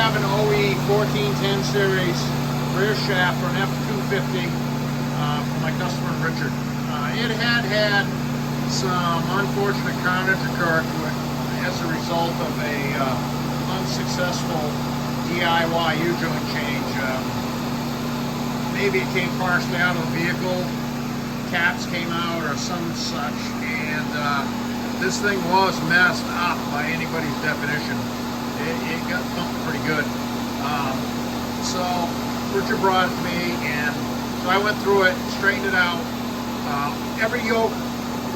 have an OE 1410 series rear shaft for an F250 from my customer Richard. It had some unfortunate carnage occur to it as a result of a unsuccessful DIY U-joint change. Maybe it came partially out of the vehicle, caps came out or some such, and this thing was messed up by anybody's definition. It got thumped pretty good. So Richard brought it to me, and so I went through it, straightened it out. Every yoke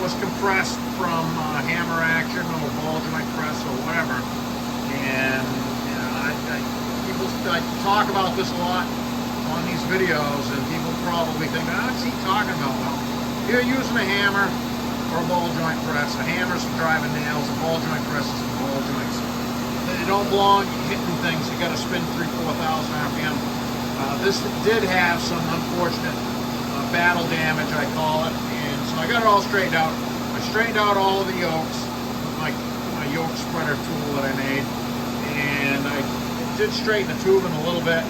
was compressed from hammer action or ball joint press or whatever. And you know, I talk about this a lot on these videos, and people probably think, what's he talking about? Well, you're using a hammer or a ball joint press. A hammer's for driving nails, a ball joint press is for ball joints. They don't belong hitting things. You got to spin 3,000 to 4,000 RPM. This did have some unfortunate battle damage, I call it, and so I got it all straightened out. I straightened out all of the yokes with my yoke spreader tool that I made, and I did straighten the tubing a little bit,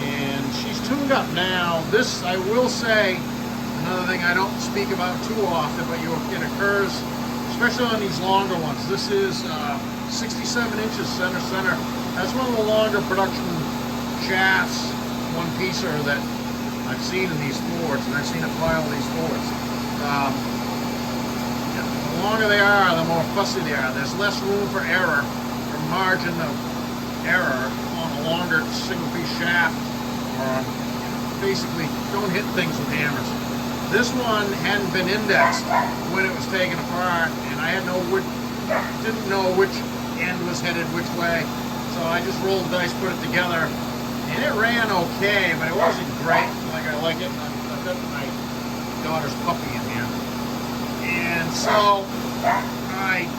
and she's tuned up now. This, I will say, another thing I don't speak about too often, but it occurs, especially on these longer ones. This is 67 inches center. That's one of the longer production shafts, one-piecer that I've seen in these Fords, and I've seen a pile of these Fords. The longer they are, the more fussy they are. There's less room for error, or margin of error on a longer single-piece shaft, or basically don't hit things with hammers. This one hadn't been indexed when it was taken apart, and I didn't know which end was headed which way, so I just rolled the dice, put it together, and it ran okay, but it wasn't great like I like it. I've got my daughter's puppy in here, and so I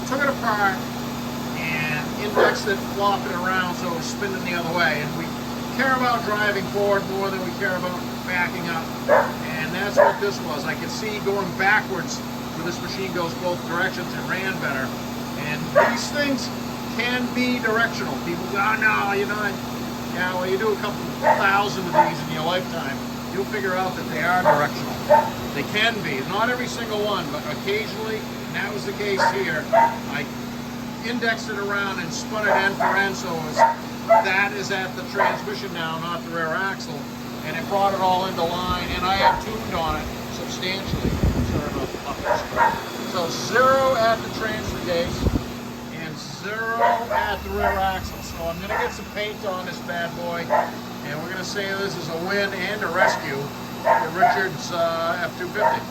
took it apart and indexed it, flopped it around so it was spinning the other way. And we care about driving forward more than we care about backing up, and that's what this was. I could see going backwards where this machine goes both directions. It ran better. And these things can be directional. People go, oh no, you're not. Yeah, well, you do a couple thousand of these in your lifetime, you'll figure out that they are directional. They can be. Not every single one, but occasionally, and that was the case here. I indexed it around and spun it end for end, so that is at the transmission now, not the rear axle. And it brought it all into line, and I have tuned on it substantially. Sorry about the puppets. So 0 at the transfer case, 0 at the rear axle. So I'm going to get some paint on this bad boy, and we're going to say this is a win and a rescue for Richard's F250.